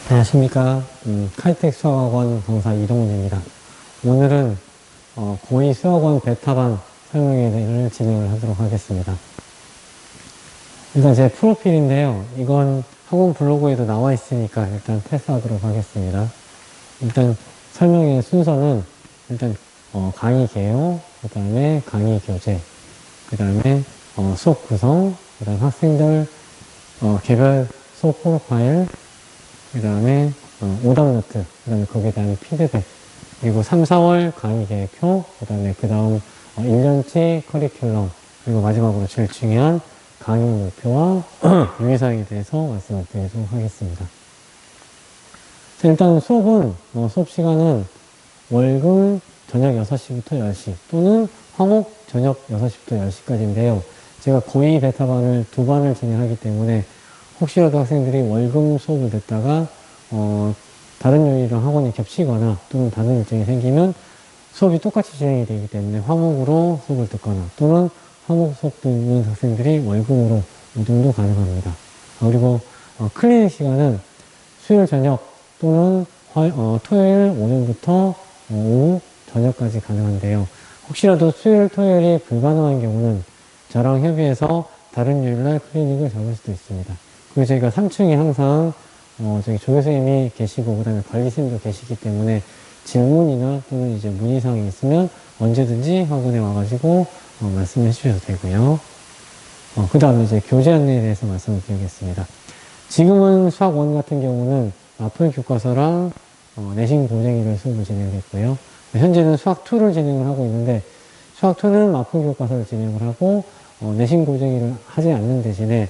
안녕하십니까. 칼텍 수학학원 강사 이동훈입니다. 오늘은 고2 수학원 베타반 설명회를 진행을 하도록 하겠습니다. 일단 제 프로필인데요. 이건 학원 블로그에도 나와 있으니까 일단 패스하도록 하겠습니다. 일단 설명의 순서는 일단 강의 개요, 그 다음에 강의 교재, 그 다음에 수업 구성, 그 다음 학생들 개별 수업 프로파일, 그 다음에 오답 노트, 그 다음에 거기에 대한 피드백, 그리고 3, 4월 강의 계획표, 그 다음 1년치 커리큘럼, 그리고 마지막으로 제일 중요한 강의 목표와 유의사항에 대해서 말씀을 드리도록 하겠습니다. 자, 일단 수업은 수업 시간은 월금 저녁 6시부터 10시 또는 화목 저녁 6시부터 10시까지인데요. 제가 고2 베타반을 2반을 진행하기 때문에 혹시라도 학생들이 월금 수업을 듣다가 다른 요일이랑 학원이 겹치거나 또는 다른 일정이 생기면 수업이 똑같이 진행이 되기 때문에 화목으로 수업을 듣거나 또는 화목 수업 듣는 학생들이 월금으로 이동도 가능합니다. 그리고 클리닉 시간은 수요일 저녁 또는 토요일 오전부터 오후 저녁까지 가능한데요. 혹시라도 수요일 토요일이 불가능한 경우는 저랑 협의해서 다른 요일날 클리닉을 잡을 수도 있습니다. 그리고 저희가 3층에 항상 저기 조교선생님이 계시고 그다음에 관리선생님도 계시기 때문에 질문이나 또는 이제 문의사항이 있으면 언제든지 학원에 와가지고 말씀해 주셔도 되고요. 그 다음에 이제 교재 안내에 대해서 말씀을 드리겠습니다. 지금은 수학 1 같은 경우는 마플 교과서랑 내신 고쟁이를 수업을 진행했고요. 현재는 수학 2를 진행을 하고 있는데 수학 2는 마플 교과서를 진행을 하고 내신 고쟁이를 하지 않는 대신에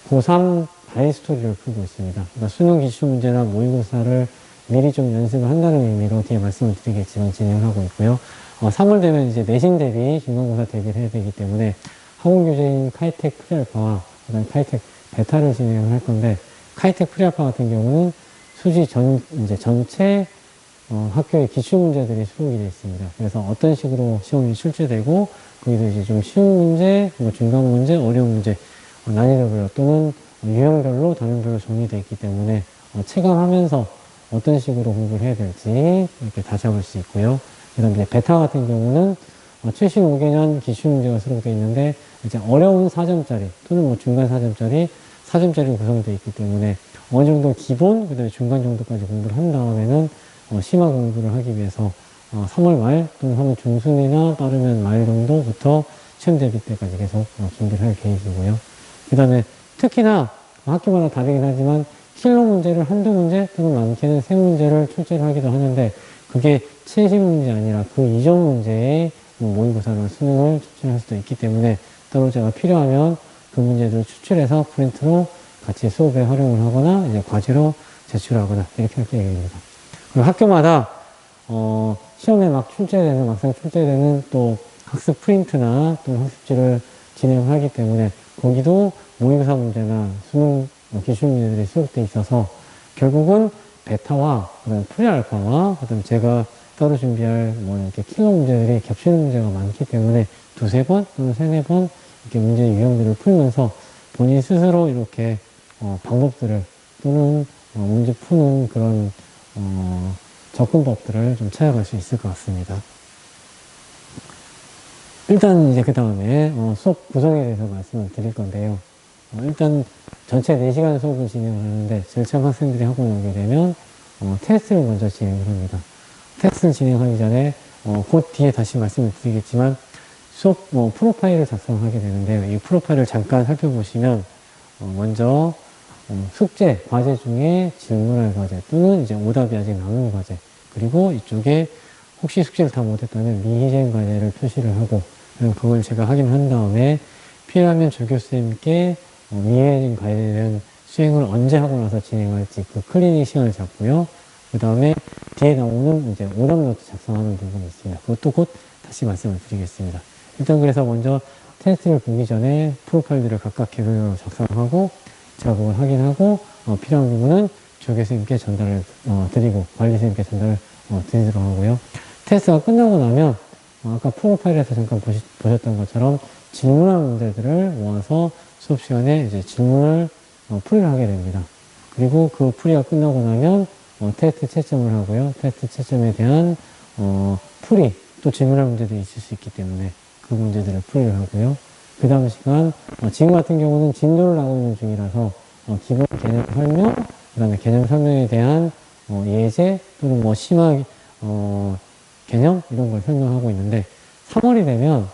고3 바이스토리를 풀고 있습니다. 그러니까 수능 기출문제나 모의고사를 미리 좀 연습을 한다는 의미로 뒤에 말씀을 드리겠지만 진행을 하고 있고요. 3월 되면 이제 내신 대비, 중간고사 대비를 해야 되기 때문에 학원 교재인 카이텍 프리알파와 그다음 카이텍 베타를 진행을 할 건데 카이텍 프리알파 같은 경우는 수시 이제 전체 학교의 기출문제들이 수록이 되어 있습니다. 그래서 어떤 식으로 시험이 출제되고 거기서 이제 좀 쉬운 문제, 뭐 중간 문제, 어려운 문제 난이도별로 또는 유형별로 단원별로 정리되어 있기 때문에 체감하면서 어떤 식으로 공부를 해야 될지 이렇게 다 잡을 수 있고요. 그 다음에 베타 같은 경우는 최신 5개년 기출문제가 수록되어 있는데 이제 어려운 4점짜리 또는 뭐 중간 4점짜리 4점짜리 구성되어 있기 때문에 어느 정도 기본 그 다음에 중간 정도까지 공부를 한 다음에는 심화 공부를 하기 위해서 3월 말 또는 3월 중순이나 빠르면 말 정도부터 시험 대비 때까지 계속 준비를 할 계획이고요. 그 다음에 특히나 학교마다 다르긴 하지만 킬러 문제를 한두 문제 또는 많게는 세 문제를 출제를 하기도 하는데 그게 70문제 아니라 그 이전 문제의 모의고사나 수능을 출제할 수도 있기 때문에 따로 제가 필요하면 그 문제들을 추출해서 프린트로 같이 수업에 활용을 하거나 이제 과제로 제출하거나 이렇게 할 계획입니다. 그리고 학교마다 시험에 막상 출제되는 또 학습 프린트나 또는 학습지를 진행하기 때문에 거기도 모의고사 문제나 수능 기출 문제들이 수록되어 있어서 결국은 베타와 그다음 프리알파와 그다음 제가 따로 준비할 뭐 이렇게 킬러 문제들이 겹치는 문제가 많기 때문에 두세 번 또는 세네 번 이렇게 문제 유형들을 풀면서 본인 스스로 이렇게 방법들을 또는 문제 푸는 그런 접근법들을 좀 찾아갈 수 있을 것 같습니다. 일단 이제 그 다음에 수업 구성에 대해서 말씀을 드릴 건데요. 일단 전체 4시간 수업을 진행을 하는데 제일 처음 학생들이 학원에 오게 되면 테스트를 먼저 진행을 합니다. 테스트를 진행하기 전에 곧 뒤에 다시 말씀을 드리겠지만 수업 프로파일을 작성하게 되는데요. 이 프로파일을 잠깐 살펴보시면 먼저 숙제, 과제 중에 질문할 과제 또는 이제 오답이 아직 남은 과제 그리고 이쪽에 혹시 숙제를 다 못했다면 미희생 과제를 표시를 하고 그걸 제가 확인한 다음에 필요하면 조교수님께 미해진 과제에 대한 수행을 언제 하고 나서 진행할지 그 클리닉 시간을 잡고요. 그 다음에 뒤에 나오는 이제 오답 노트 작성하는 부분이 있습니다. 그것도 곧 다시 말씀을 드리겠습니다. 일단 그래서 먼저 테스트를 보기 전에 프로파일들을 각각 개별적으로 작성하고 제가 그걸 확인하고 필요한 부분은 조교수님께 전달을 드리고 관리선생님께 전달을 드리도록 하고요. 테스트가 끝나고 나면 아까 프로파일에서 잠깐 보셨던 것처럼 질문한 문제들을 모아서 수업 시간에 이제 질문을 풀이를 하게 됩니다. 그리고 그 풀이가 끝나고 나면 테스트 채점을 하고요. 테스트 채점에 대한 풀이, 또 질문할 문제도 있을 수 있기 때문에 그 문제들을 풀이를 하고요. 그 다음 시간 지금 같은 경우는 진도를 하고 있는 중이라서 기본 개념 설명, 그 다음에 개념 설명에 대한 예제 또는 뭐 심화 개념 이런 걸 설명하고 있는데 3월이 되면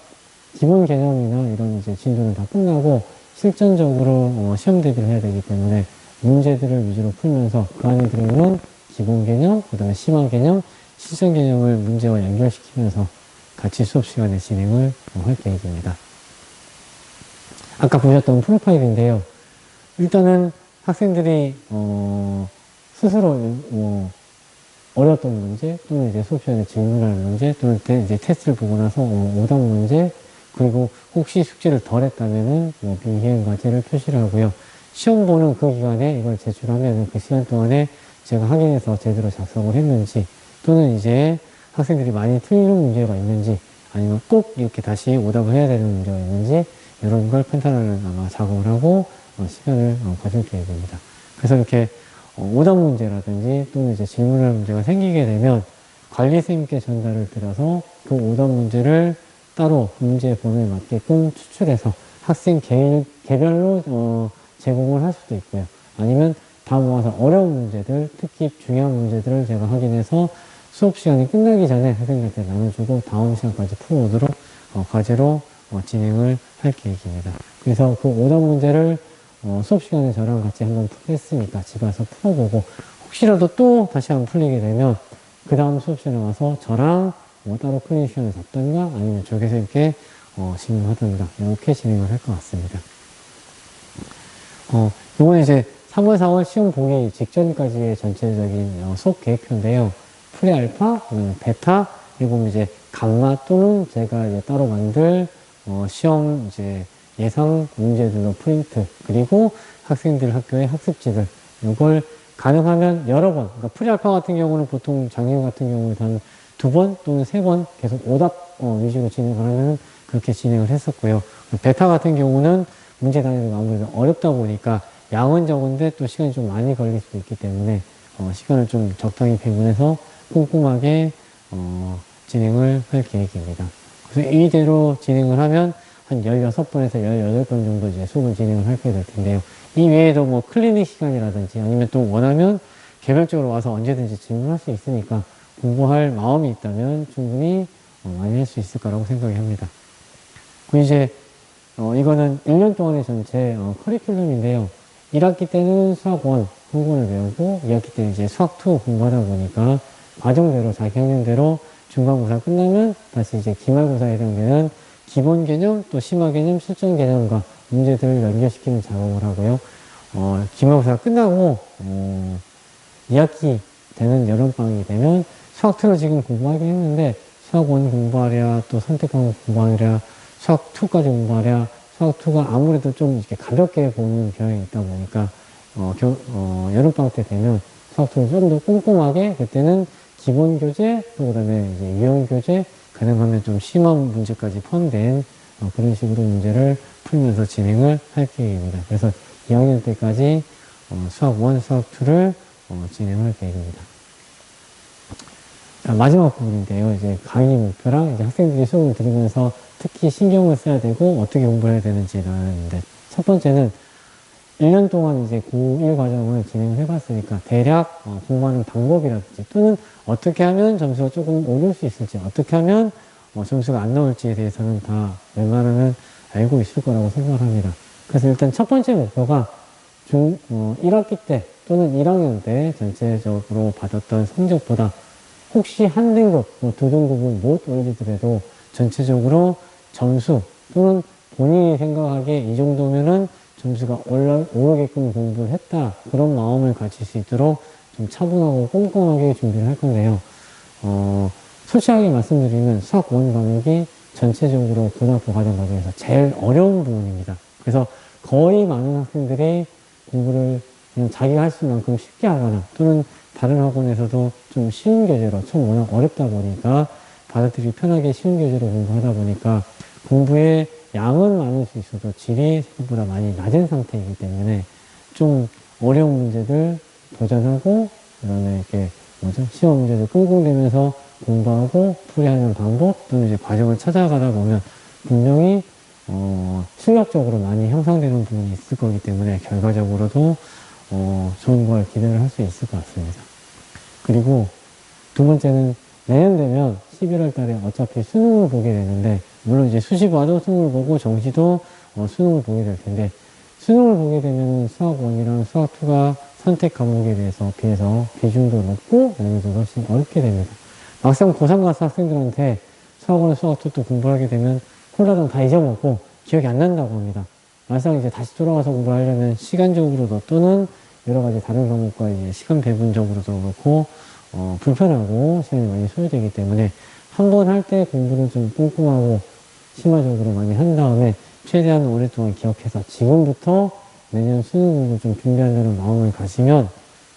기본 개념이나 이런 이제 진도는 다 끝나고 실전적으로 시험 대비를 해야 되기 때문에 문제들을 위주로 풀면서 그 안에 들어있는 기본 개념, 그 다음에 심화 개념, 실전 개념을 문제와 연결시키면서 같이 수업 시간에 진행을 할 계획입니다. 아까 보셨던 프로파일인데요. 일단은 학생들이 스스로 어려웠던 문제 또는 이제 수업 시간에 질문할 문제 또는 이제 테스트를 보고 나서 오답 문제 그리고 혹시 숙제를 덜 했다면은 미이행 과제를 표시를 하고요. 시험 보는 그 기간에 이걸 제출하면 그 시간 동안에 제가 확인해서 제대로 작성을 했는지 또는 이제 학생들이 많이 틀리는 문제가 있는지 아니면 꼭 이렇게 다시 오답을 해야 되는 문제가 있는지 이런 걸 판단하는 아마 작업을 하고 시간을 가질 계획입니다. 그래서 이렇게 오답 문제라든지 또는 이제 질문할 문제가 생기게 되면 관리선생님께 전달을 드려서 그 오답 문제를 따로 문제 범위에 맞게끔 추출해서 학생 개별로 제공을 할 수도 있고요. 아니면 다 모아서 어려운 문제들, 특히 중요한 문제들을 제가 확인해서 수업 시간이 끝나기 전에 학생들한테 나눠주고 다음 시간까지 풀어오도록 과제로 진행을 할 계획입니다. 그래서 그 오답 문제를 수업 시간에 저랑 같이 한번 했으니까 집에 와서 풀어보고 혹시라도 또 다시 한번 풀리게 되면 그 다음 수업 시간에 와서 저랑 따로 풀리는 시간을 잡던가 아니면 조교선생님께 질문하던가 이렇게 진행을 할 것 같습니다. 이번에 이제 3월, 4월 시험 보기 직전까지의 전체적인 수업 계획표인데요. 프레알파, 베타, 그리고 이제 감마 또는 제가 이제 따로 만들 시험 이제 예상 문제들로 프린트 그리고 학생들 학교의 학습지들 이걸 가능하면 여러 번 그러니까 프리알파 같은 경우는 보통 작년 같은 경우는 한 2번 또는 3번 계속 오답 위주로 진행을 하면 그렇게 진행을 했었고요. 베타 같은 경우는 문제 단위가 아무래도 어렵다 보니까 양은 적은데 또 시간이 좀 많이 걸릴 수도 있기 때문에 시간을 좀 적당히 배분해서 꼼꼼하게 진행을 할 계획입니다. 그래서 이대로 진행을 하면 한 16번에서 18번 정도 이제 수업을 진행을 하게 될 텐데요. 이 외에도 뭐 클리닉 시간이라든지 아니면 또 원하면 개별적으로 와서 언제든지 질문할 수 있으니까 공부할 마음이 있다면 충분히 많이 할 수 있을 거라고 생각이 합니다. 그 이제 이거는 1년 동안의 전체 커리큘럼인데요. 1학기 때는 수학 1 한 권을 배우고 2학기 때는 이제 수학 2 공부하다 보니까 과정대로 자기 학년대로 중간고사 끝나면 다시 이제 기말고사에 해당되는 기본 개념, 또 심화 개념, 실전 개념과 문제들을 연결시키는 작업을 하고요. 기말고사가 끝나고 2학기 되는 여름방학이 되면 수학 2를 지금 공부하긴 했는데 수학 1 공부하랴, 또 선택과목 공부하랴, 수학 2까지 공부하랴, 수학 2가 아무래도 좀 이렇게 가볍게 보는 경향이 있다 보니까 여름방학 때 되면 수학 2를 좀 더 꼼꼼하게 그때는 기본 교재, 또 그 다음에 이제 유형 교재, 가능하면 좀 심한 문제까지 포함된 그런 식으로 문제를 풀면서 진행을 할 계획입니다. 그래서 2학년 때까지 수학 1, 수학 2를 진행할 계획입니다. 자, 마지막 부분인데요. 이제 강의 목표랑 이제 학생들이 수업을 들으면서 특히 신경을 써야 되고 어떻게 공부를 해야 되는지라는데 첫 번째는 1년 동안 이제 고1 과정을 진행을 해봤으니까 대략 공부하는 방법이라든지 또는 어떻게 하면 점수가 조금 오를 수 있을지 어떻게 하면 점수가 안 나올지에 대해서는 다 웬만하면 알고 있을 거라고 생각합니다. 그래서 일단 첫 번째 목표가 1학기 때 또는 1학년 때 전체적으로 받았던 성적보다 혹시 한 등급, 두 등급은 못 올리더라도 전체적으로 점수 또는 본인이 생각하기에 이 정도면은 점수가 오르게끔 공부를 했다. 그런 마음을 가질 수 있도록 좀 차분하고 꼼꼼하게 준비를 할 건데요. 솔직하게 말씀드리면 수학 1 과목이 전체적으로 고등학교 과정 과정에서 제일 어려운 부분입니다. 그래서 거의 많은 학생들이 공부를 그냥 자기가 할 수 있는 만큼 쉽게 하거나 또는 다른 학원에서도 좀 쉬운 교재로 좀 워낙 어렵다 보니까 받아들이기 편하게 쉬운 교재로 공부하다 보니까 공부에 양은 많을 수 있어도 질이 생각보다 많이 낮은 상태이기 때문에 좀 어려운 문제들 도전하고, 그 다음에 이렇게, 시험 문제들 끙끙대면서 공부하고 풀이하는 방법 또는 이제 과정을 찾아가다 보면 분명히, 실력적으로 많이 향상되는 부분이 있을 거기 때문에 결과적으로도, 좋은 걸 기대를 할 수 있을 것 같습니다. 그리고 두 번째는 내년 되면 11월 달에 어차피 수능을 보게 되는데, 물론 이제 수시봐도 수능을 보고 정시도 수능을 보게 될 텐데, 수능을 보게 되면 수학 1이랑 수학 2가 선택 과목에 비해서 비중도 높고 난이도도 훨씬 어렵게 됩니다. 막상 고3 가서 학생들한테 수학 1, 수학 2또 공부하게 되면 콜라당 다 잊어먹고 기억이 안 난다고 합니다. 막상 이제 다시 돌아가서 공부를 하려면 시간적으로도 또는 여러 가지 다른 과목과 이제 시간 배분적으로도 그렇고, 불편하고 시간이 많이 소요되기 때문에 한 번 할 때 공부를 좀 꼼꼼하고 심화적으로 많이 한 다음에 최대한 오랫동안 기억해서 지금부터 내년 수능 공부 좀 준비한다는 마음을 가지면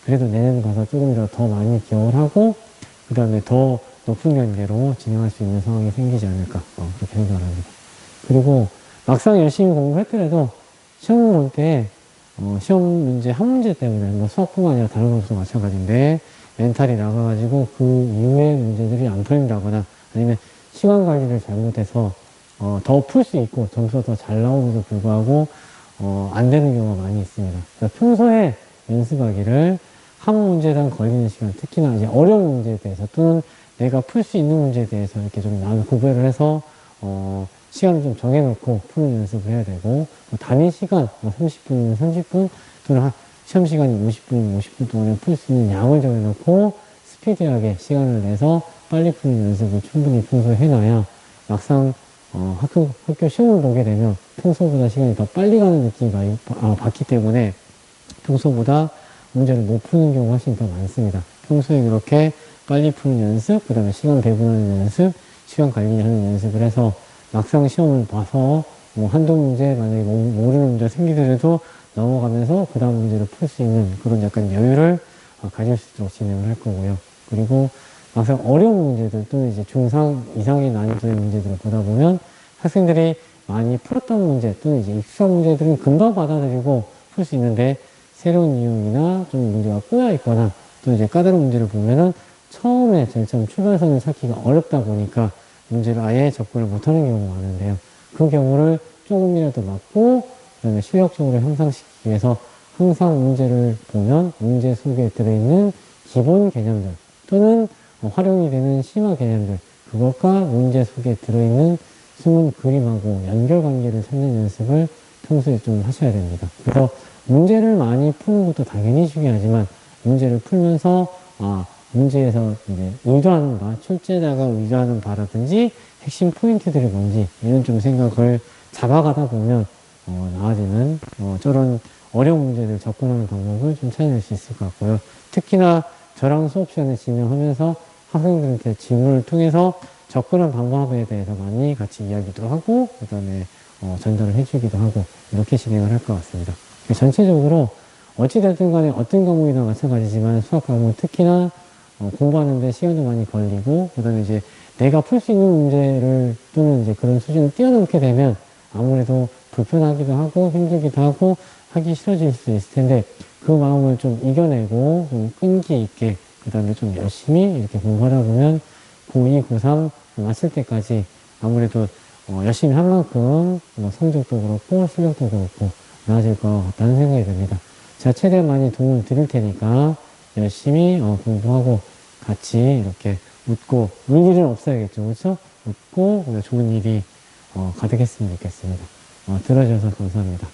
그래도 내년 가서 조금이라도 더 많이 기억을 하고 그 다음에 더 높은 연계로 진행할 수 있는 상황이 생기지 않을까 그렇게 생각을 합니다. 그리고 막상 열심히 공부했더라도 시험 볼 때 시험 문제 한 문제 때문에 뭐 수학뿐만 아니라 다른 것도 마찬가지인데 멘탈이 나가가지고 그 이후의 문제들이 안 풀린다거나 아니면 시간 관리를 잘못해서 더 풀 수 있고 점수가 더 잘 나오면서 불구하고 안 되는 경우가 많이 있습니다. 그러니까 평소에 연습하기를 한 문제당 걸리는 시간, 특히나 이제 어려운 문제에 대해서 또는 내가 풀 수 있는 문제에 대해서 이렇게 좀 나는 구별을 해서 시간을 좀 정해놓고 푸는 연습을 해야 되고 뭐 단위 시간 30분, 30분 또는 시험 시간이 50분, 50분 동안에 풀 수 있는 양을 정해놓고 스피디하게 시간을 내서 빨리 푸는 연습을 충분히 평소에 해놔야 막상 학교 시험을 보게 되면 평소보다 시간이 더 빨리 가는 느낌이 많이 받기 때문에 평소보다 문제를 못 푸는 경우가 훨씬 더 많습니다. 평소에 그렇게 빨리 푸는 연습, 그 다음에 시간 배분하는 연습, 시간 관리하는 연습을 해서 막상 시험을 봐서 뭐 한두 문제 만약에 모르는 문제가 생기더라도 넘어가면서 그 다음 문제를 풀 수 있는 그런 약간 여유를 가질 수 있도록 진행을 할 거고요. 그리고 막상 어려운 문제들 또는 이제 중상 이상의 난이도의 문제들을 보다 보면 학생들이 많이 풀었던 문제 또는 이제 익숙한 문제들은 금방 받아들이고 풀 수 있는데 새로운 유형이나 좀 문제가 꼬여 있거나 또 이제 까다로운 문제를 보면은 처음에 제일 처음 출발선을 찾기가 어렵다 보니까 문제를 아예 접근을 못하는 경우가 많은데요. 그 경우를 조금이라도 막고 그다음에 실력적으로 향상시키기 위해서 항상 문제를 보면 문제 속에 들어있는 기본 개념들 또는 활용이 되는 심화 개념들 그것과 문제 속에 들어있는 숨은 그림하고 연결관계를 찾는 연습을 평소에 좀 하셔야 됩니다. 그래서 문제를 많이 푸는 것도 당연히 중요하지만 문제를 풀면서 문제에서 이제 의도하는 바, 출제자가 의도하는 바라든지 핵심 포인트들이 뭔지 이런 좀 생각을 잡아가다 보면 나아지는 저런 어려운 문제들 접근하는 방법을 좀 찾아낼 수 있을 것 같고요. 특히나 저랑 수업 시간을 진행하면서 학생들한테 질문을 통해서 접근한 방법에 대해서 많이 같이 이야기도 하고 그 다음에 전달을 해주기도 하고 이렇게 진행을 할 것 같습니다. 전체적으로 어찌됐든 간에 어떤 과목이나 마찬가지지만 수학 과목은 특히나 공부하는데 시간도 많이 걸리고 그 다음에 이제 내가 풀 수 있는 문제를 또는 이제 그런 수준을 뛰어넘게 되면 아무래도 불편하기도 하고 힘들기도 하고 하기 싫어질 수 있을 텐데 그 마음을 좀 이겨내고 좀 끈기 있게 그 다음에 좀 열심히 이렇게 공부하다 보면 고2, 고3 마칠 때까지 아무래도 열심히 한 만큼 성적도 그렇고 실력도 그렇고 나아질 것 같다는 생각이 듭니다. 제가 최대한 많이 도움을 드릴 테니까 열심히 공부하고 같이 이렇게 웃고 울 일은 없어야겠죠, 그렇죠? 웃고 좋은 일이 가득했으면 좋겠습니다. 들어주셔서 감사합니다.